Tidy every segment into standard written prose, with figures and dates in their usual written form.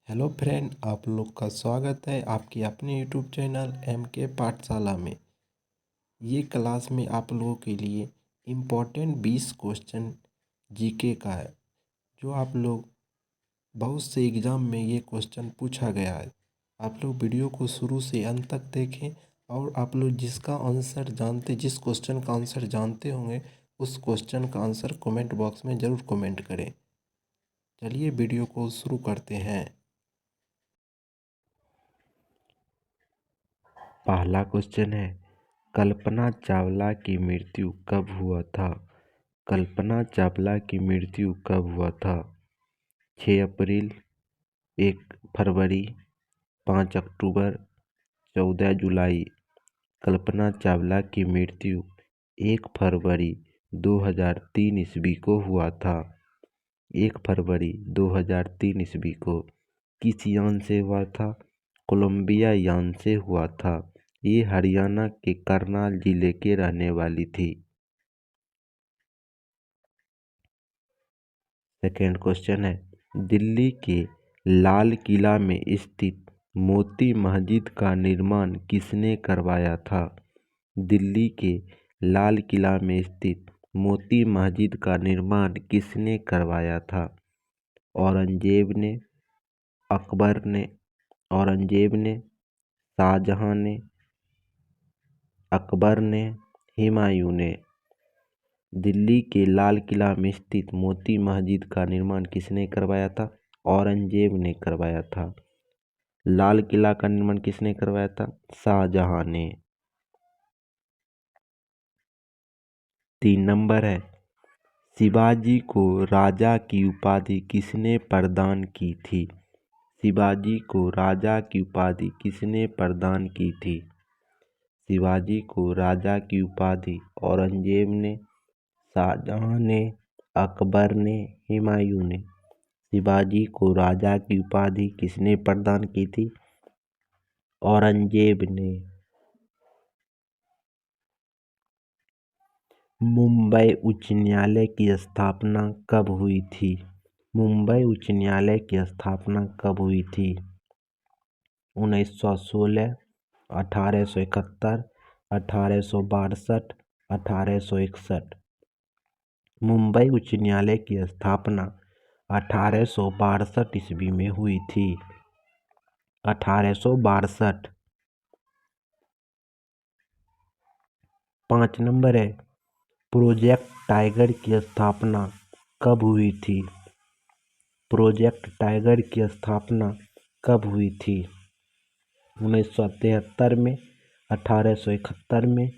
Hello friend, आप लोग का स्वागत है आपके अपने यूट्यूब चैनल MK पाठशाला में। ये क्लास में आप लोगों के लिए इम्पोर्टेंट 20 क्वेश्चन जीके का है, जो आप लोग बहुत से एग्ज़ाम में ये क्वेश्चन पूछा गया है। आप लोग वीडियो को शुरू से अंत तक देखें और आप लोग जिस क्वेश्चन का आंसर जानते होंगे उस क्वेश्चन का आंसर कमेंट बॉक्स में ज़रूर कमेंट करें। चलिए वीडियो को शुरू करते हैं। पहला क्वेश्चन है, कल्पना चावला की मृत्यु कब हुआ था? कल्पना चावला की मृत्यु कब हुआ था? 6 अप्रैल, 1 फरवरी, 5 अक्टूबर, 14 जुलाई। कल्पना चावला की मृत्यु 1 फरवरी 2003 ईस्वी को हुआ था। 1 फरवरी 2003 ईस्वी को। किस यान से हुआ था? कोलंबिया यान से हुआ था। ये हरियाणा के करनाल जिले के रहने वाली थी। सेकेंड क्वेश्चन है, दिल्ली के लाल किला में स्थित मोती मस्जिद का निर्माण किसने करवाया था? दिल्ली के लाल किला में स्थित मोती मस्जिद का निर्माण किसने करवाया था? औरंगजेब ने, अकबर ने, औरंगजेब ने, शाहजहां ने, अकबर ने, हुमायूं ने। दिल्ली के लाल किला में स्थित मोती मस्जिद का निर्माण किसने करवाया था? औरंगजेब ने करवाया था। लाल किला का निर्माण किसने करवाया था? शाहजहां ने। 3 नंबर है, शिवाजी को राजा की उपाधि किसने प्रदान की थी? शिवाजी को राजा की उपाधि किसने प्रदान की थी? शिवाजी को राजा की उपाधि औरंगजेब ने, शाहजहां ने, अकबर ने, हुमायूं ने। शिवाजी को राजा की उपाधि किसने प्रदान की थी? औरंगजेब ने। मुंबई उच्च न्यायालय की स्थापना कब हुई थी? मुंबई उच्च न्यायालय की स्थापना कब हुई थी? 1916, 1871, 1862, 1861। मुंबई उच्च न्यायालय की स्थापना 1862 ईस्वी में हुई थी। 1862। 5 नंबर है, प्रोजेक्ट टाइगर की स्थापना कब हुई थी? प्रोजेक्ट टाइगर की स्थापना कब हुई थी? 1973 में, 1871 में,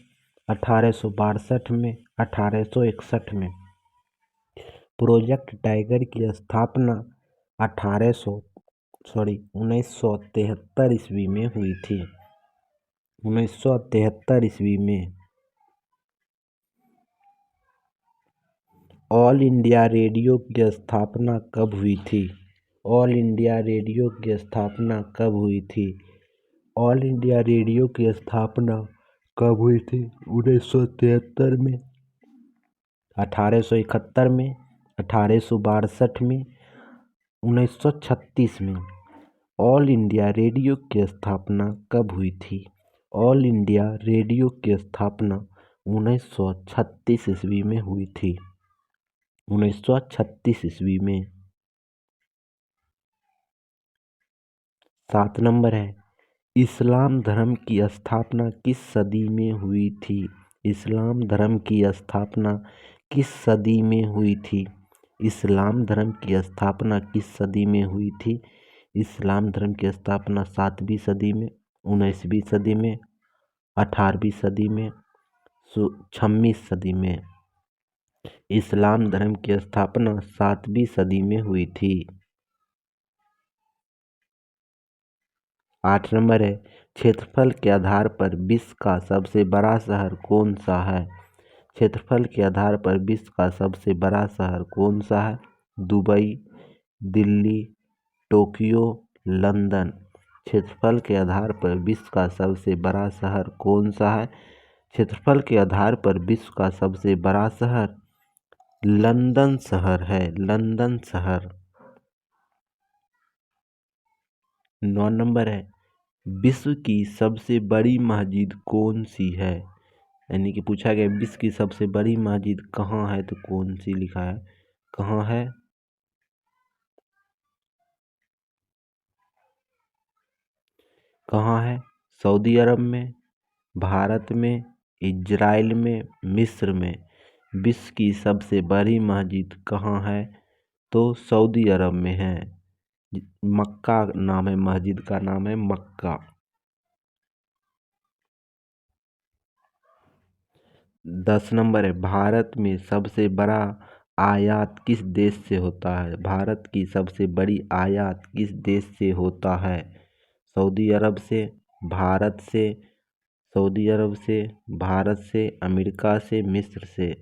1862 में, 1861 में। प्रोजेक्ट टाइगर की स्थापना 1973 ईस्वी में हुई थी। 1973 ईस्वी में। ऑल इंडिया रेडियो की स्थापना कब हुई थी? ऑल इंडिया रेडियो की स्थापना कब हुई थी? ऑल इंडिया रेडियो की स्थापना कब हुई थी? 1973 में, 1871 में, 1862 में, 1936 में। ऑल इंडिया रेडियो की स्थापना कब हुई थी? ऑल इंडिया रेडियो की स्थापना 1936 ईस्वी में हुई थी। 1936 ईस्वी में। 7 नंबर है, इस्लाम धर्म की स्थापना किस सदी में हुई थी? इस्लाम धर्म की स्थापना किस सदी में हुई थी? इस्लाम धर्म की स्थापना किस सदी में हुई थी? इस्लाम धर्म की स्थापना 7वीं सदी में, 19वीं सदी में, 18वीं सदी में, 6वीं सदी में। इस्लाम धर्म की स्थापना 7वीं सदी में हुई थी। 8 नंबर है, क्षेत्रफल के आधार पर विश्व का सबसे बड़ा शहर कौन सा है? क्षेत्रफल के आधार पर विश्व का सबसे बड़ा शहर कौन सा है? Dubai, Delhi, Tokyo, London. क्षेत्रफल के आधार पर विश्व का सबसे बड़ा शहर कौन सा है? क्षेत्रफल के आधार पर विश्व का सबसे बड़ा शहर लंदन शहर है। लंदन शहर। 9 नंबर है, विश्व की सबसे बड़ी मस्जिद कौन सी है? यानी कि पूछा गया विश्व की सबसे बड़ी मस्जिद कहाँ है, तो कौन सी लिखा है, कहाँ है? कहाँ है? सऊदी अरब में, भारत में, इजराइल में, मिस्र में। विश्व की सबसे बड़ी मस्जिद कहाँ है? तो सऊदी अरब में है। मक्का नाम है, मस्जिद का नाम है मक्का। 10 नंबर है, भारत में सबसे बड़ा आयात किस देश से होता है? भारत की सबसे बड़ी आयात किस देश से होता है? सऊदी अरब से, भारत से, सऊदी अरब से, भारत से, अमेरिका से, मिस्र से।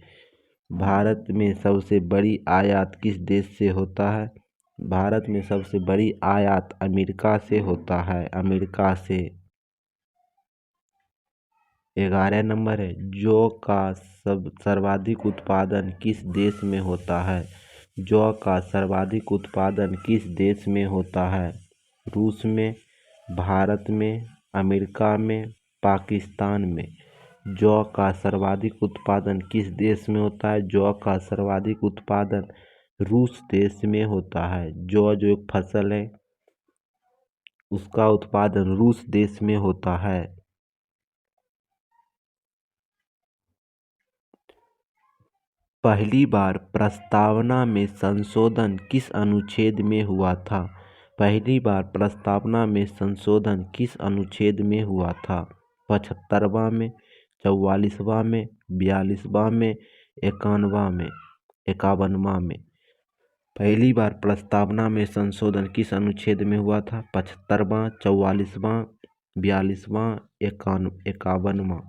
भारत में सबसे बड़ी आयात किस देश से होता है? भारत में सबसे बड़ी आयात अमेरिका से होता है, अमेरिका से। 11 नंबर है, जौ का सर्वाधिक उत्पादन किस देश में होता है? जौ का सर्वाधिक उत्पादन किस देश में होता है? रूस में, भारत में, अमेरिका में, पाकिस्तान में। जौ का सर्वाधिक उत्पादन किस देश में होता है? जौ का सर्वाधिक उत्पादन रूस देश में होता है। जौ जो एक फसल है, उसका उत्पादन रूस देश में होता है। पहली बार प्रस्तावना में संशोधन किस अनुच्छेद में हुआ था? पहली बार प्रस्तावना में संशोधन किस अनुच्छेद में हुआ था? 75वां में, 44वां में, 42वां में, 51वां में। पहली बार प्रस्तावना में संशोधन किस अनुच्छेद में हुआ था? 75वां, 44वां, 42वां, 51वां।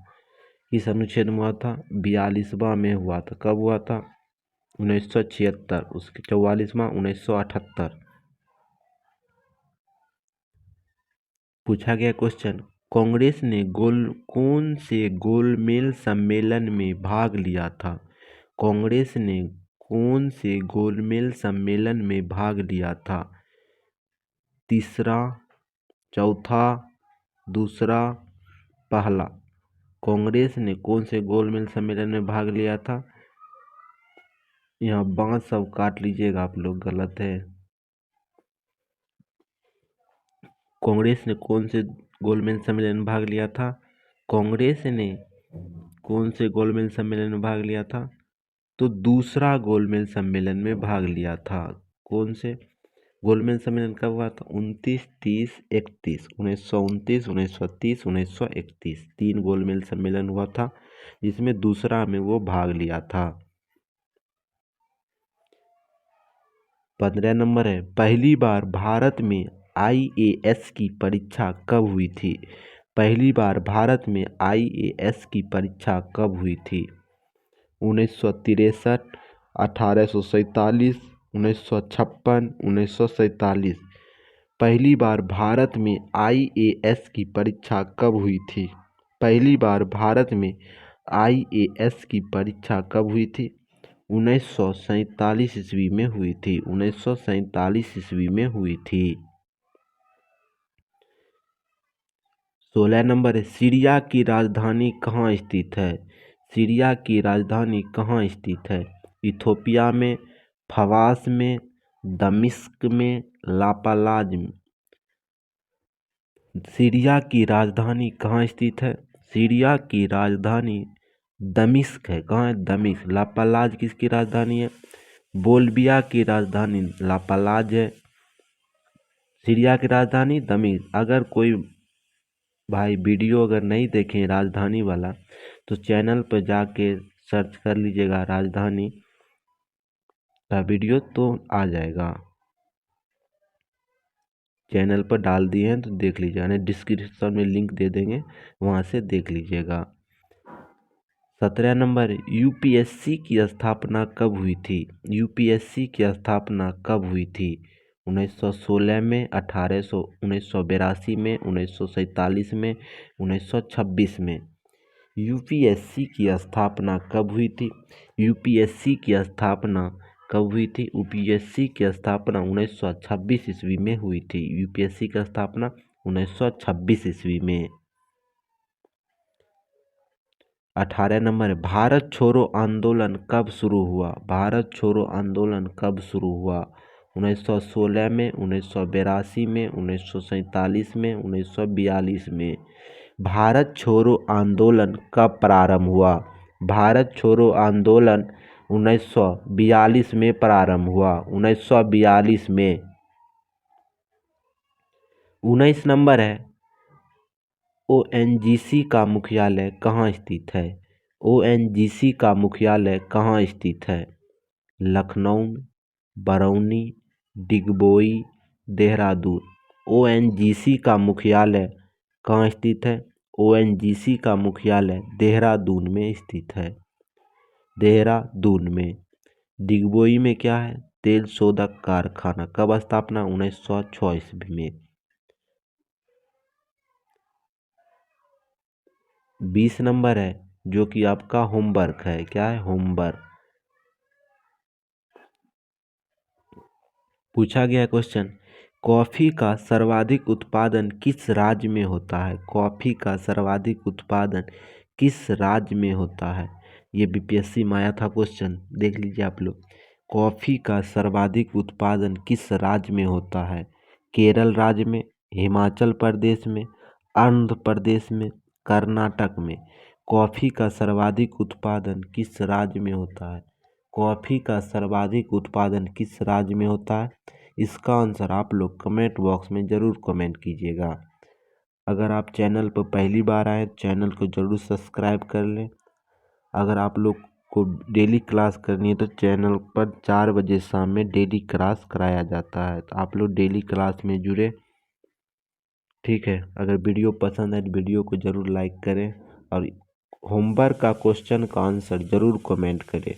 किस अनुच्छेद में हुआ था? 42वां में हुआ था। कब हुआ था? 1976। उसके 44वां 1978। पूछा गया क्वेश्चन, कांग्रेस ने कौन से गोलमेज सम्मेलन में भाग लिया था? कांग्रेस ने कौन से गोलमेज सम्मेलन में भाग लिया था? तीसरा, चौथा, दूसरा, पहला। कांग्रेस ने कौन से गोलमेज सम्मेलन में भाग लिया था? यहाँ बाँस सब काट लीजिएगा आप लोग, गलत है। कांग्रेस ने कौन से गोलमेज सम्मेलन में भाग लिया था? कांग्रेस ने कौन से गोलमेज सम्मेलन में भाग लिया था? तो दूसरा गोलमेज सम्मेलन में भाग लिया था। कौन से गोलमेज सम्मेलन कब हुआ था? 29, 30, 31। 1929, 1930, 1931। 3 गोलमेज सम्मेलन हुआ था, जिसमें दूसरा में वो भाग लिया था। 15 नंबर है, पहली बार भारत में IAS की परीक्षा कब हुई थी? पहली बार भारत में IAS की परीक्षा कब हुई थी? 1963, 1847, 1956, 1947। पहली बार भारत में IAS की परीक्षा कब हुई थी? पहली बार भारत में IAS की परीक्षा कब हुई थी? 1947 ईस्वी में हुई थी। 1947 ईस्वी में हुई थी। 16 नंबर है, सीरिया की राजधानी कहाँ स्थित है? सीरिया की राजधानी कहाँ स्थित है? इथोपिया में, फवास में, दमिश्क में, लापालाज में। सीरिया की राजधानी कहाँ स्थित है? सीरिया की राजधानी दमिश्क है। कहाँ है? दमिश्क। लापालाज किसकी राजधानी है? बोल्बिया की राजधानी लापालाज है। सीरिया की राजधानी दमिश्क। अगर कोई भाई वीडियो अगर नहीं देखें राजधानी वाला, तो चैनल पर जाके सर्च कर लीजिएगा राजधानी का वीडियो, तो आ जाएगा। चैनल पर डाल दिए हैं तो देख लीजिएगा, नहीं डिस्क्रिप्शन में लिंक दे देंगे, वहाँ से देख लीजिएगा। 17 नंबर, यूपीएससी की स्थापना कब हुई थी? यूपीएससी की स्थापना कब हुई थी? 1916 में, 1982 में, 1947 में, 1926 में। यूपीएससी की स्थापना कब हुई थी? यूपीएससी की स्थापना कब हुई थी? यूपीएससी की स्थापना 1926 ईस्वी में हुई थी। यूपीएससी की स्थापना 1926 ईस्वी में। 18 नंबर है, भारत छोड़ो आंदोलन कब शुरू हुआ? भारत छोड़ो आंदोलन कब शुरू हुआ? 1916 में, 1982 में, 1947 में, 1942 में। भारत छोड़ो आंदोलन कब प्रारंभ हुआ? भारत छोड़ो आंदोलन 1942 में प्रारंभ हुआ। 1942 में। 19 नंबर है, ओएनजीसी का मुख्यालय कहाँ स्थित है? ओएनजीसी का मुख्यालय कहाँ स्थित है? लखनऊ, बरौनी, डिगबोई, देहरादून। ओएनजीसी का मुख्यालय कहाँ स्थित है? ओएनजीसी का मुख्यालय देहरादून में स्थित है। देहरादून में। डिगबोई में क्या है? तेल शोधक कारखाना। कब स्थापना? 1906 ईस्वी में। 20 नंबर है, जो कि आपका होमवर्क है। क्या है? होमवर्क। पूछा गया क्वेश्चन, कॉफी का सर्वाधिक उत्पादन किस राज्य में होता है? कॉफी का सर्वाधिक उत्पादन किस राज्य में होता है? ये बीपीएससी में आया था क्वेश्चन, देख लीजिए आप लोग। कॉफी का सर्वाधिक उत्पादन किस राज्य में होता है? केरल राज्य में, हिमाचल प्रदेश में, आंध्र प्रदेश में, कर्नाटक में। कॉफी का सर्वाधिक उत्पादन किस राज्य में होता है? कॉफी का सर्वाधिक उत्पादन किस राज्य में होता है? इसका आंसर आप लोग कमेंट बॉक्स में ज़रूर कमेंट कीजिएगा। अगर आप चैनल पर पहली बार आए, चैनल को ज़रूर सब्सक्राइब कर लें। अगर आप लोग को डेली क्लास करनी है तो चैनल पर 4 बजे शाम में डेली क्लास कराया जाता है, तो आप लोग डेली क्लास में जुड़े। ठीक है, अगर वीडियो पसंद है तो वीडियो को ज़रूर लाइक करें और होमवर्क का क्वेश्चन का आंसर ज़रूर कमेंट करें।